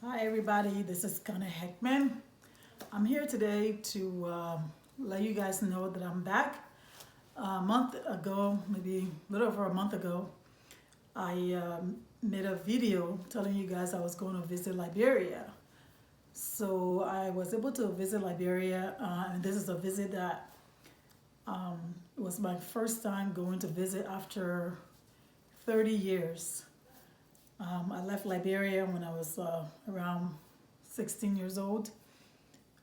Hi everybody, this is Connor Heckman. I'm here today to let you guys know that I'm back. A month ago, maybe a little over a month ago, I made a video telling you guys I was going to visit Liberia. So I was able to visit Liberia, and this is a visit that was my first time going to visit after 30 years. I left Liberia when I was around 16 years old,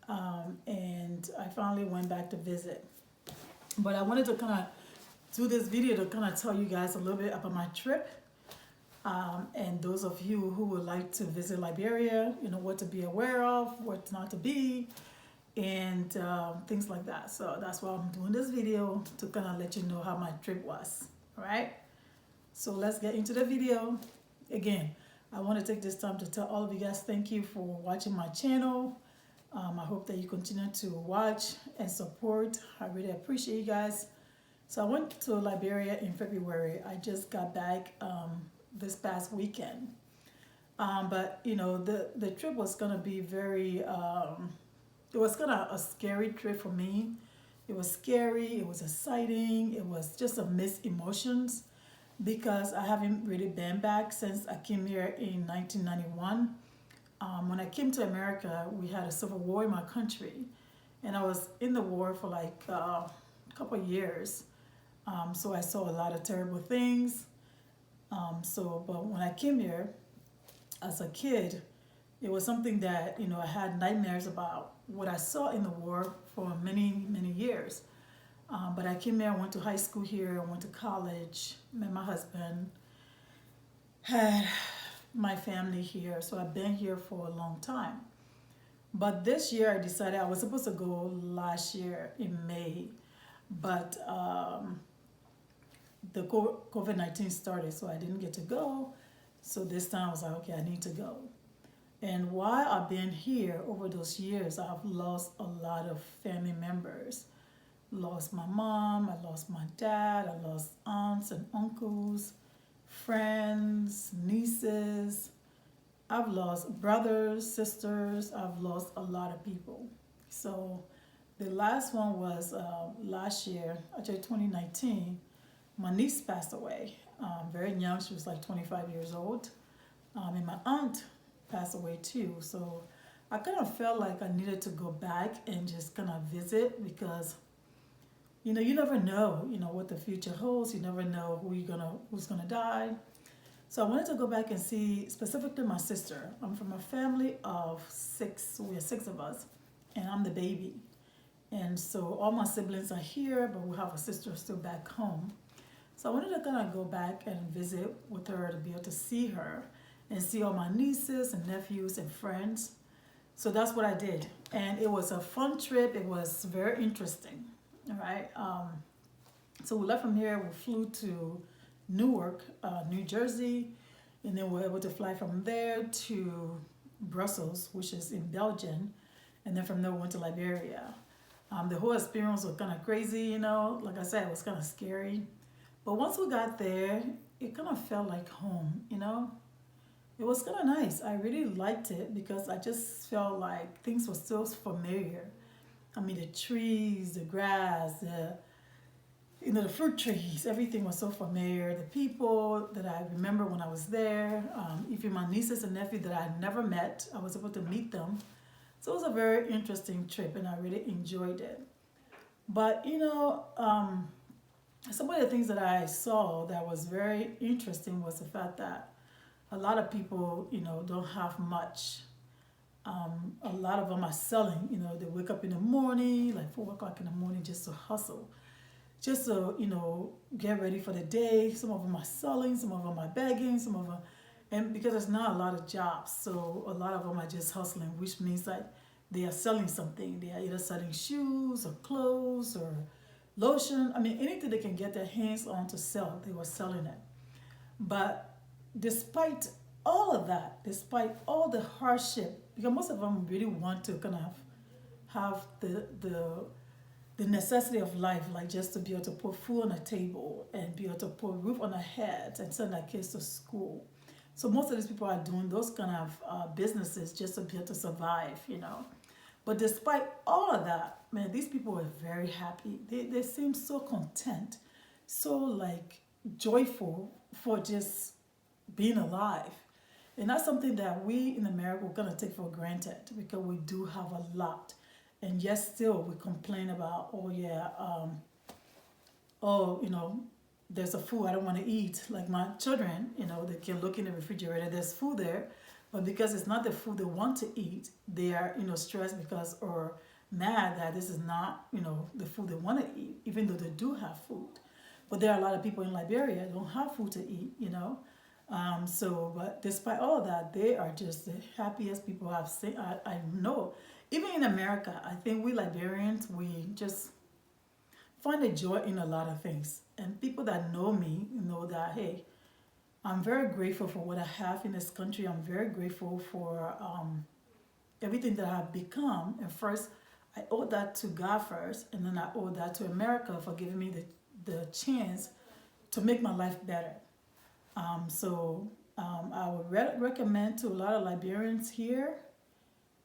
and I finally went back to visit. But I wanted to kind of do this video to kind of tell you guys a little bit about my trip, and those of you who would like to visit Liberia, you know, what to be aware of, what not to be, and things like that. So that's why I'm doing this video, to kind of let you know how my trip was. All right, so let's get into the video. Again, I want to take this time to tell all of you guys thank you for watching my channel. I hope that you continue to watch and support. I really appreciate you guys. So I went to Liberia in February. I just got back this past weekend. But you know, the trip was gonna be very it was kind of a scary trip for me. It was scary, it was exciting, it was just a mixed emotions because I haven't really been back since I came here in 1991. When I came to America, we had a civil war in my country, and I was in the war for like a couple of years. So I saw a lot of terrible things. But when I came here as a kid, it was something that, you know, I had nightmares about what I saw in the war for many, many years. But I came here, I went to high school here, I went to college, met my husband, had my family here, so I've been here for a long time. But this year I decided I was supposed to go last year in May, but the COVID-19 started, so I didn't get to go. So this time I was like, okay, I need to go. And while I've been here over those years, I've lost a lot of family members. Lost my mom, I lost my dad, I lost aunts and uncles, friends, nieces. I've lost brothers, sisters, I've lost a lot of people. So the last one was last year, actually 2019. My niece passed away, very young, she was like 25 years old. And my aunt passed away too. So I kind of felt like I needed to go back and just kind of visit because, you know, you never know, you know, what the future holds. You never know who's gonna die. So I wanted to go back and see specifically my sister. I'm from a family of six. We are six of us, and I'm the baby. And so all my siblings are here, but we have a sister still back home. So I wanted to kind of go back and visit with her, to be able to see her and see all my nieces and nephews and friends. So that's what I did, and it was a fun trip. It was very interesting. All right. So we left from here. We flew to Newark, New Jersey, and then we were able to fly from there to Brussels, which is in Belgium, and then from there we went to Liberia. The whole experience was kind of crazy, you know. Like I said, it was kind of scary, but once we got there, it kind of felt like home, you know. It was kind of nice. I really liked it because I just felt like things were still familiar. I mean, the trees, the grass, the fruit trees, everything was so familiar. The people that I remember when I was there, even my nieces and nephews that I had never met, I was able to meet them. So it was a very interesting trip, and I really enjoyed it. But you know, some of the things that I saw that was very interesting was the fact that a lot of people, you know, don't have much. A lot of them are selling. You know, they wake up in the morning, like 4 o'clock in the morning, just to hustle, just to, you know, get ready for the day. Some of them are selling, some of them are begging, some of them, and because there's not a lot of jobs, so a lot of them are just hustling, which means that they are selling something. They are either selling shoes or clothes or lotion. I mean, anything they can get their hands on to sell, they were selling it. But despite all of that, despite all the hardship, because most of them really want to kind of have the necessity of life, like just to be able to put food on the table and be able to put a roof on their heads and send their kids to school. So most of these people are doing those kind of businesses just to be able to survive, you know. But despite all of that, man, these people were very happy. They seem so content, so like joyful for just being alive. And that's something that we in America we're gonna take for granted because we do have a lot. And yet still we complain about, oh yeah, oh, you know, there's a food I don't want to eat. Like my children, you know, they can look in the refrigerator, there's food there, but because it's not the food they want to eat, they are, you know, stressed because or mad that this is not, you know, the food they want to eat, even though they do have food. But there are a lot of people in Liberia that don't have food to eat, you know. So, but despite all of that, they are just the happiest people I've seen. I know. Even in America, I think we Liberians, we just find a joy in a lot of things. And people that know me know that, hey, I'm very grateful for what I have in this country. I'm very grateful for everything that I've become. And first, I owe that to God first, and then I owe that to America for giving me the chance to make my life better. I would recommend to a lot of Liberians here.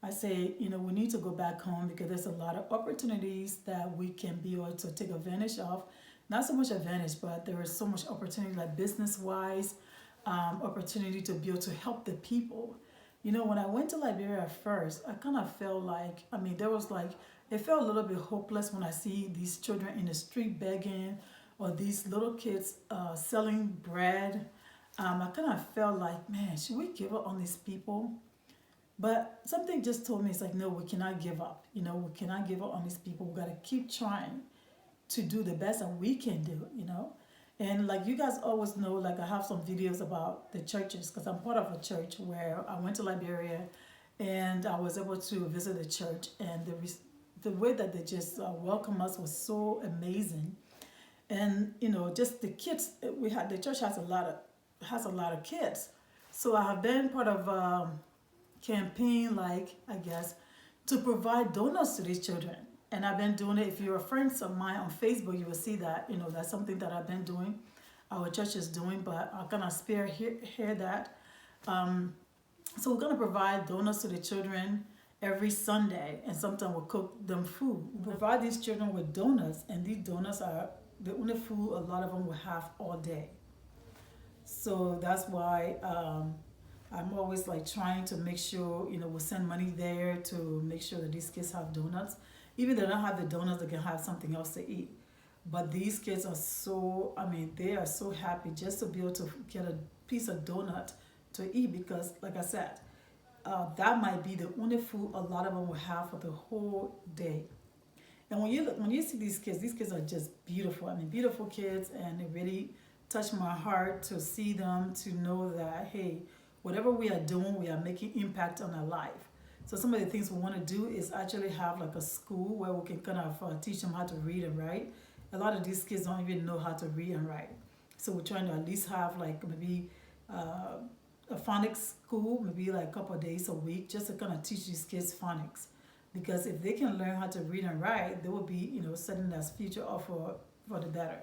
I say, you know, we need to go back home because there's a lot of opportunities that we can be able to take advantage of. Not so much advantage, but there is so much opportunity, like business-wise, opportunity to be able to help the people. You know, when I went to Liberia at first, I kind of felt like, I mean, there was like, it felt a little bit hopeless when I see these children in the street begging or these little kids selling bread. I kind of felt like, man, should we give up on these people? But something just told me, it's like, no, we cannot give up. You know, we cannot give up on these people. We got to keep trying to do the best that we can do, you know. And like you guys always know, like I have some videos about the churches because I'm part of a church where I went to Liberia and I was able to visit the church, and the way that they just welcome us was so amazing. And you know, just the kids we had, the church has a lot of kids. So I have been part of campaign, like I guess, to provide donuts to these children. And I've been doing it. If you're friends of mine on Facebook, you will see that, you know, that's something that I've been doing. Our church is doing, but I'm gonna hear that. So we're gonna provide donuts to the children every Sunday, and sometimes we'll cook them food. We provide these children with donuts, and these donuts are the only food a lot of them will have all day. So that's why I'm always like trying to make sure, you know, we'll send money there to make sure that these kids have donuts. Even if they don't have the donuts, they can have something else to eat. But these kids are so, I mean, they are so happy just to be able to get a piece of donut to eat because, like I said, that might be the only food a lot of them will have for the whole day. And when you see these kids are just beautiful. I mean, beautiful kids, and it really touched my heart to see them, to know that, hey, whatever we are doing, we are making impact on their life. So some of the things we want to do is actually have like a school where we can kind of teach them how to read and write. A lot of these kids don't even know how to read and write. So we're trying to at least have like maybe a phonics school, maybe like a couple of days a week, just to kind of teach these kids phonics. Because if they can learn how to read and write, they will be, you know, setting their future up for the better.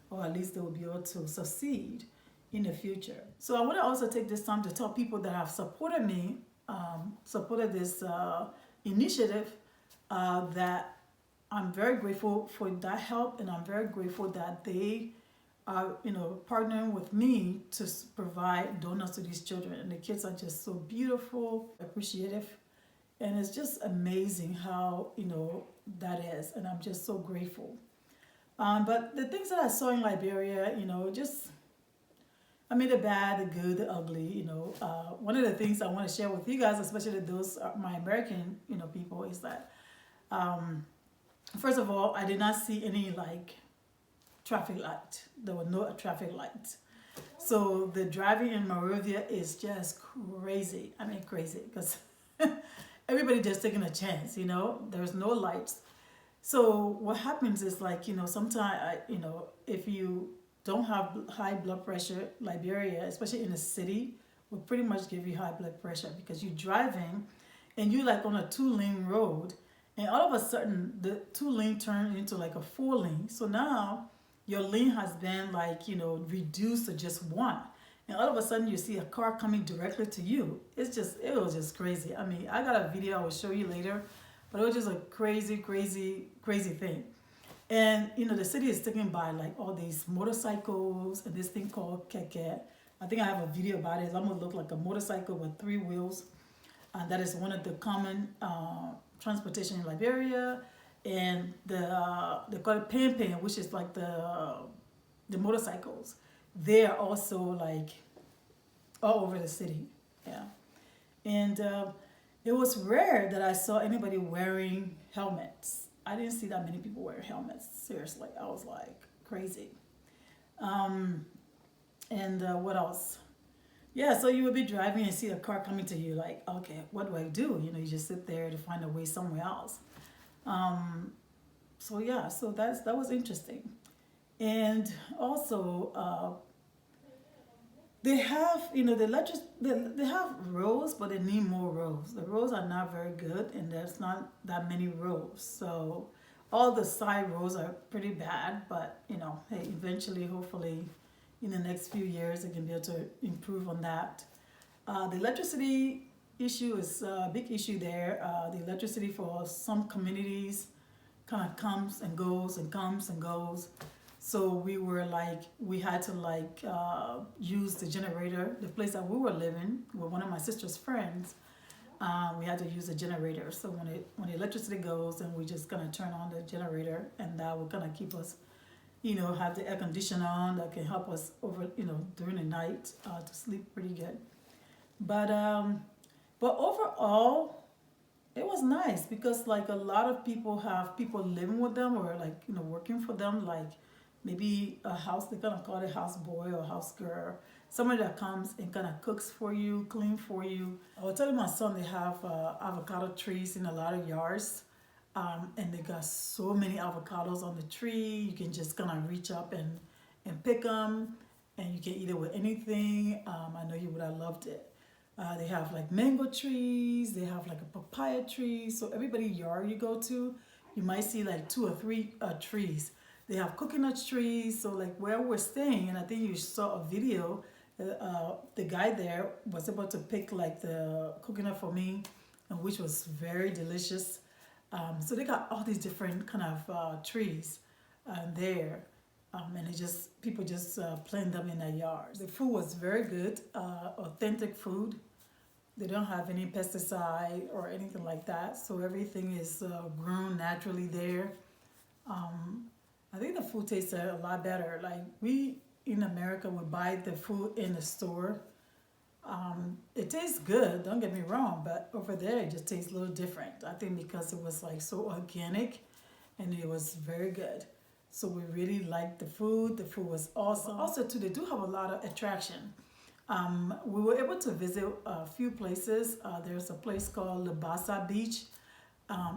Or at least they will be able to succeed in the future. So I want to also take this time to tell people that have supported me, supported this initiative, that I'm very grateful for that help, and I'm very grateful that they are, you know, partnering with me to provide donuts to these children. And the kids are just so beautiful, appreciative, and it's just amazing how, you know, that is. And I'm just so grateful. But the things that I saw in Liberia, you know, just, I mean, the bad, the good, the ugly, you know. One of the things I want to share with you guys, especially those my American, you know, people, is that first of all, I did not see any like traffic light. There were no traffic lights. So the driving in Monrovia is just crazy. I mean, crazy because everybody just taking a chance, you know. There's no lights. So what happens is like, you know, sometimes, you know, if you don't have high blood pressure, Liberia, especially in a city, will pretty much give you high blood pressure because you're driving and you're like on a 2-lane road, and all of a sudden the 2-lane turned into like a 4-lane. So now your lane has been like, you know, reduced to just one. and all of a sudden you see a car coming directly to you. It was just crazy. I mean, I got a video I will show you later, but it was just a crazy, crazy, crazy thing. And the city is sticking by like all these motorcycles and this thing called keke. I think I have a video about it. It's almost look like a motorcycle with three wheels. And that is one of the common transportation in Liberia. And they call it pan, which is like the motorcycles. They are also like all over the city. Yeah. And it was rare that I saw anybody wearing helmets. I didn't see that many people wearing helmets. Seriously, I was like crazy. And what else? Yeah, so you would be driving and see a car coming to you, like, okay, what do I do? You just sit there to find a way somewhere else. So yeah, so that was interesting. And also, they have, they have roads, but they need more roads. The roads are not very good, and there's not that many roads. So all the side roads are pretty bad, but hey, eventually, hopefully, in the next few years, they can be able to improve on that. The electricity issue is a big issue there. The electricity for some communities kind of comes and goes and comes and goes. So we had to use the generator. The place that we were living with one of my sister's friends, we had to use a generator. So when the electricity goes, then we just gonna turn on the generator, and that will kind of keep us, have the air conditioner on that can help us over, during the night to sleep pretty good. But overall, it was nice because like a lot of people have people living with them or working for them, like maybe a house, they're gonna call it house boy or house girl, somebody that comes and kind of cooks for you, clean for you. I was telling my son they have avocado trees in a lot of yards, and they got so many avocados on the tree. You can just kind of reach up and pick them, and you can eat it with anything. I know you would have loved it. They have like mango trees, they have like a papaya tree. So everybody yard you go to, you might see like 2 or 3 trees. They have coconut trees. So like where we're staying, and I think you saw a video, the guy there was able to pick like the coconut for me, which was very delicious. So they got all these different kind of trees there. And people just plant them in their yards. The food was very good, authentic food. They don't have any pesticide or anything like that. So everything is grown naturally there. I think the food tastes a lot better. Like we in America would buy the food in the store. It tastes good, don't get me wrong, but over there it just tastes a little different. I think because it was like so organic and it was very good. So we really liked the food. The food was awesome. Also too, they do have a lot of attraction. We were able to visit a few places. There's a place called Libasa Beach.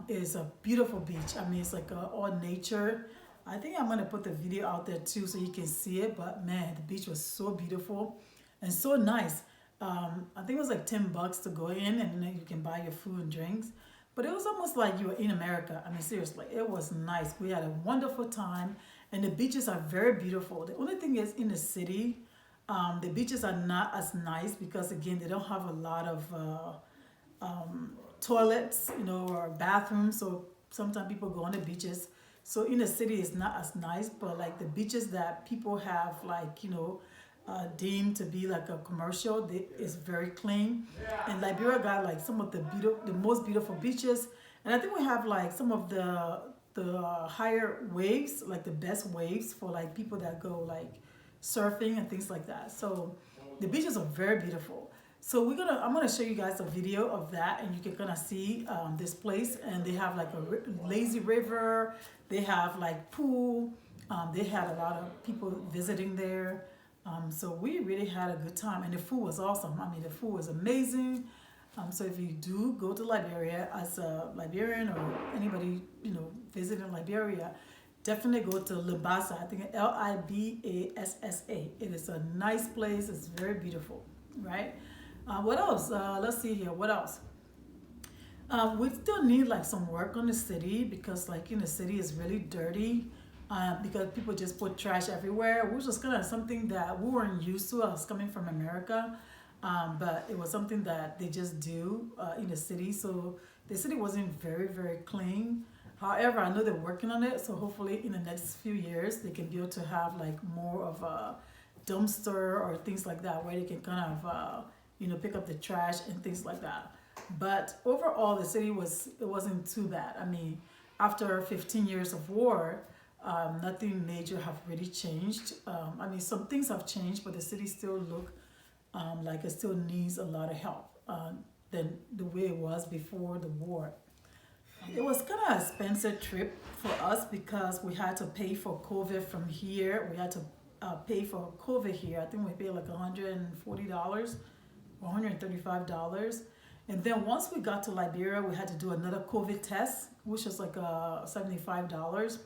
It's a beautiful beach. I mean, it's like all nature. I think I'm gonna put the video out there too so you can see it. But man, the beach was so beautiful and so nice. I think it was like $10 to go in, and then you can buy your food and drinks. But it was almost like you were in America. I mean, seriously, it was nice. We had a wonderful time, and the beaches are very beautiful. The only thing is in the city, the beaches are not as nice because again, they don't have a lot of toilets, or bathrooms. So sometimes people go on the beaches. So in the city, it's not as nice, but like the beaches that people have, like, deemed to be like a commercial, it's very clean. And Liberia got like some of the most beautiful beaches. And I think we have like some of the higher waves, like the best waves for like people that go like surfing and things like that. So the beaches are very beautiful. So I'm gonna show you guys a video of that, and you can kind of see this place. And they have like a lazy river. They have like pool. They had a lot of people visiting there. So we really had a good time, and the food was awesome. I mean, the food was amazing. So if you do go to Liberia as a Liberian or anybody, visiting Liberia, definitely go to Libasa. I think Libassa. It is a nice place. It's very beautiful, right? What else? Let's see here. What else? We still need like some work on the city because like the city is really dirty. because people just put trash everywhere, which was kind of something that we weren't used to. I was coming from America, but it was something that they just do in the city. So the city wasn't very, very clean. However, I know they're working on it, so hopefully in the next few years they can be able to have like more of a dumpster or things like that where they can kind of pick up the trash and things like that. But overall, the city it wasn't too bad. I mean, after 15 years of war, nothing major have really changed. I mean, some things have changed, but the city still look like it still needs a lot of help than the way it was before the war. It was kind of an expensive trip for us because we had to pay for COVID from here. We had to pay for COVID here. I think we paid like $140 or $135. And then once we got to Liberia, we had to do another COVID test, which was like $75.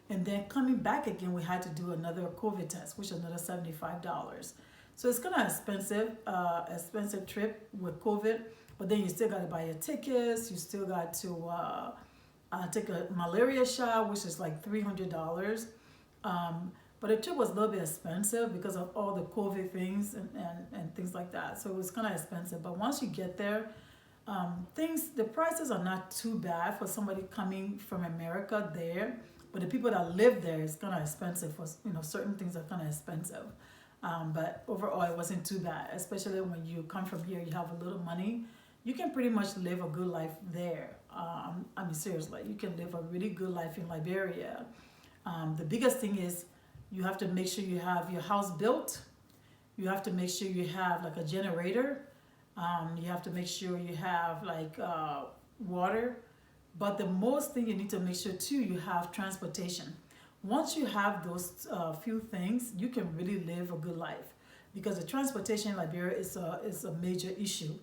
And then coming back again, we had to do another COVID test, which is another $75. So it's kind of expensive trip with COVID. But then you still got to buy your tickets. You still got to take a malaria shot, which is like $300. But the trip was a little bit expensive because of all the COVID things and things like that. So it was kind of expensive. But once you get there, the prices are not too bad for somebody coming from America there. But the people that live there is kind of expensive for, certain things are kind of expensive. But overall, it wasn't too bad, especially when you come from here, you have a little money. You can pretty much live a good life there. I mean, seriously, you can live a really good life in Liberia. The biggest thing is you have to make sure you have your house built. You have to make sure you have like a generator. You have to make sure you have like water. But the most thing you need to make sure too, you have transportation. Once you have those few things, you can really live a good life because the transportation in Liberia is a major issue.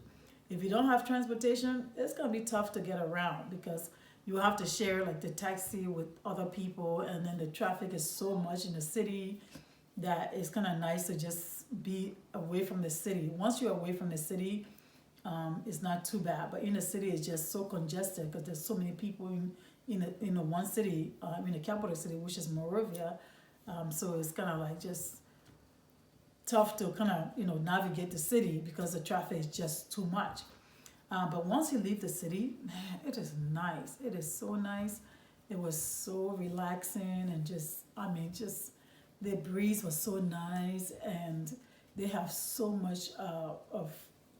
If you don't have transportation, it's gonna be tough to get around because you have to share like the taxi with other people, and then the traffic is so much in the city that it's kind of nice to just be away from the city. Once you're away from the city, it's not too bad. But in the city, it's just so congested because there's so many people in one city, in the capital city, which is Monrovia. So it's kind of like just tough to kind of navigate the city because the traffic is just too much. But once you leave the city, man, it is nice. It is so nice. It was so relaxing and just the breeze was so nice, and they have so much of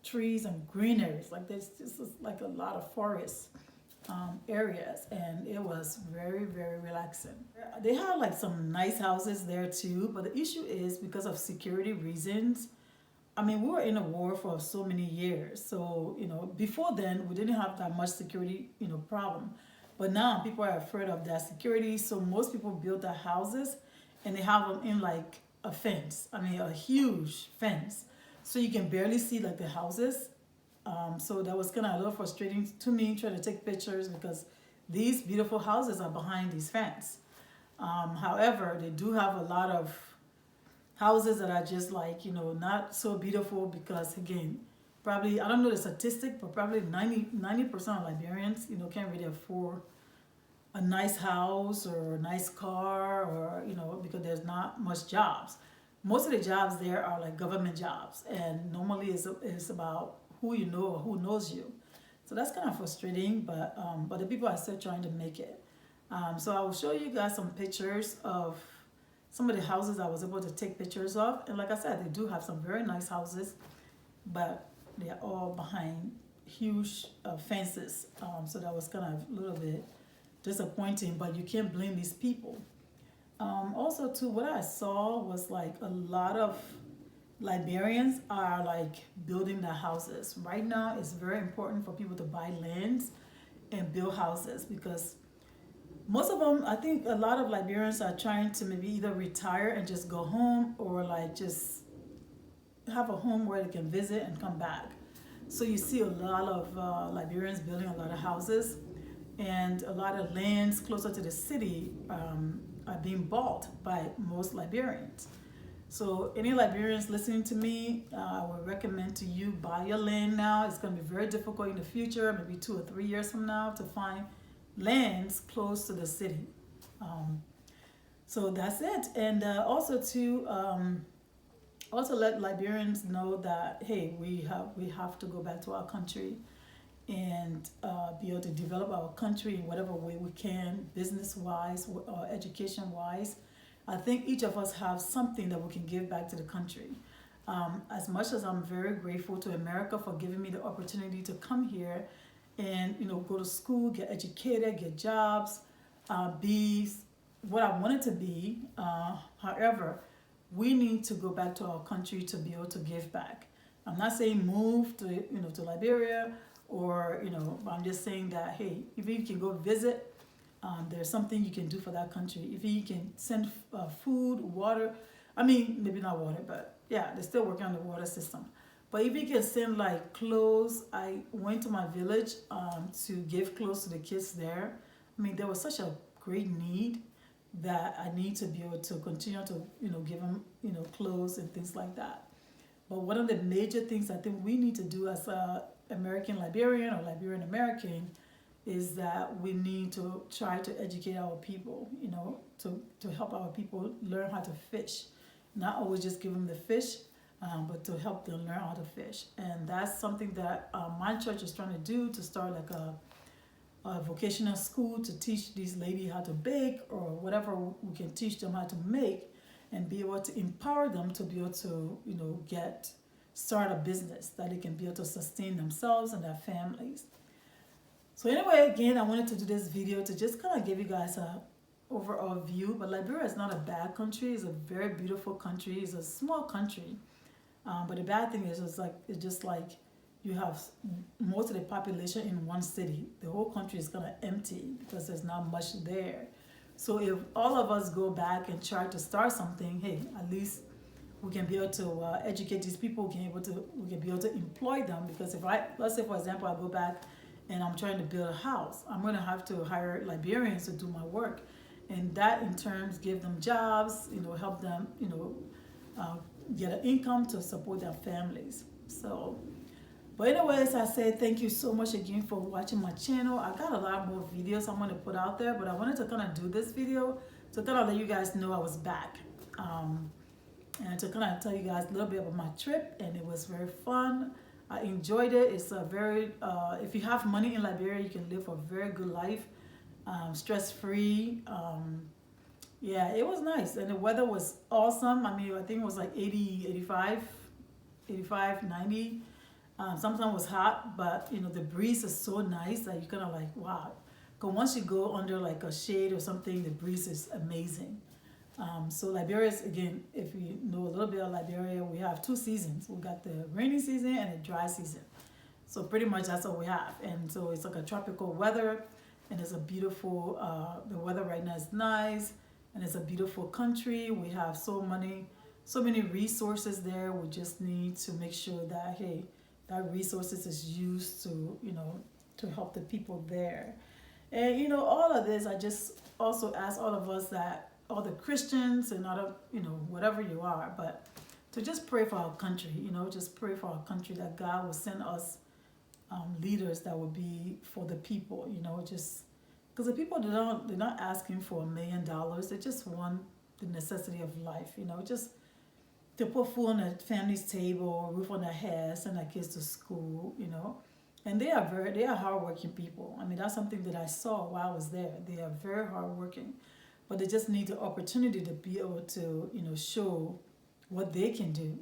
trees and greenery. Like there's just like a lot of forest areas, and it was very, very relaxing. They have like some nice houses there too, but the issue is because of security reasons. I mean, we were in a war for so many years, so before then we didn't have that much security problem, but now people are afraid of that security. So most people build their houses and they have them in like a fence. I mean, a huge fence, so you can barely see like the houses. So that was kind of a little frustrating to me trying to take pictures because these beautiful houses are behind these fence. However, they do have a lot of houses that are just like, not so beautiful because again, probably, I don't know the statistic, but probably 90% of Liberians, can't really afford a nice house or a nice car or, because there's not much jobs. Most of the jobs there are like government jobs, and normally it's about who you know or who knows you. So that's kind of frustrating, but the people are still trying to make it. So I will show you guys some pictures of some of the houses I was able to take pictures of. And like I said, they do have some very nice houses, but they're all behind huge fences. So that was kind of a little bit disappointing, but you can't blame these people. Also too, what I saw was like a lot of Liberians are like building their houses. Right now, it's very important for people to buy lands and build houses because most of them, I think a lot of Liberians are trying to maybe either retire and just go home or like just have a home where they can visit and come back. So you see a lot of Liberians building a lot of houses, and a lot of lands closer to the city are being bought by most Liberians. So any Liberians listening to me, I would recommend to you buy your land now. It's going to be very difficult in the future, maybe 2 or 3 years from now, to find lands close to the city. So that's it. And also to also let Liberians know that hey, we have to go back to our country and be able to develop our country in whatever way we can, business wise or education wise. I think each of us have something that we can give back to the country. As much as I'm very grateful to America for giving me the opportunity to come here and go to school, get educated, get jobs, be what I wanted to be. However, we need to go back to our country to be able to give back. I'm not saying move to to Liberia or I'm just saying that hey, if you can go visit, there's something you can do for that country. If you can send food, water, I mean maybe not water, but yeah, they're still working on the water system. But if you can send like clothes, I went to my village to give clothes to the kids there. I mean there was such a great need that I need to be able to continue to give them clothes and things like that. But one of the major things I think we need to do as a American Liberian or Liberian American is that we need to try to educate our people, to help our people learn how to fish. Not always just give them the fish, but to help them learn how to fish. And that's something that my church is trying to do, to start like a vocational school to teach these ladies how to bake or whatever we can teach them how to make, and be able to empower them to be able to start a business that they can be able to sustain themselves and their families. So anyway, again, I wanted to do this video to just kind of give you guys a overall view. But Liberia is not a bad country. It's a very beautiful country. It's a small country, but the bad thing is it's just like you have most of the population in one city. The whole country is kind of empty because there's not much there. So if all of us go back and try to start something, hey, at least we can be able to educate these people. We can be able to employ them. Because if let's say for example, I go back and I'm trying to build a house, I'm going to have to hire Liberians to do my work, and that in turn give them jobs, help them, get an income to support their families. So, but anyways, I say thank you so much again for watching my channel. I got a lot more videos I'm going to put out there, but I wanted to kind of do this video to kind of let you guys know I was back. And to kind of tell you guys a little bit about my trip, and it was very fun. I enjoyed it. It's a very, if you have money in Liberia, you can live a very good life, stress-free. Yeah, it was nice, and the weather was awesome. I mean, I think it was like 80, 85, 90. Sometimes it was hot, but the breeze is so nice that you kind of like, wow. Because once you go under like a shade or something, the breeze is amazing. So Liberia is, again, if you know a little bit of Liberia, we have two seasons. We got the rainy season and the dry season. So pretty much that's all we have. And so it's like a tropical weather, and it's a beautiful, the weather right now is nice, and it's a beautiful country. We have so many resources there. We just need to make sure that, hey, that resources is used to, to help the people there. And, all of this, I just also ask all of us that, all the Christians and other, whatever you are, but to just pray for our country, just pray for our country that God will send us leaders that will be for the people, just because the people, they're not asking for $1 million. They just want the necessity of life, just to put food on their family's table, roof on their heads, send their kids to school, and they are hardworking people. I mean, that's something that I saw while I was there. They are very hardworking. But they just need the opportunity to be able to, show what they can do,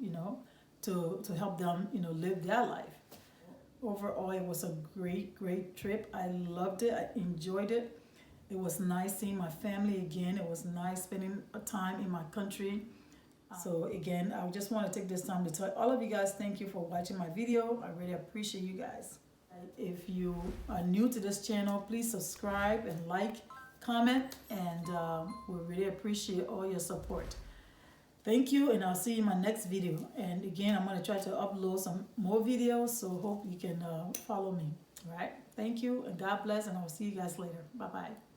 to help them, live their life. Overall, it was a great, great trip. I loved it. I enjoyed it. It was nice seeing my family again. It was nice spending time in my country. So again, I just want to take this time to tell all of you guys thank you for watching my video. I really appreciate you guys. If you are new to this channel, please subscribe and like, comment, and we really appreciate all your support. Thank you, and I'll see you in my next video. And again, I'm going to try to upload some more videos, so hope you can follow me. All right, thank you, and God bless, and I'll see you guys later. Bye bye.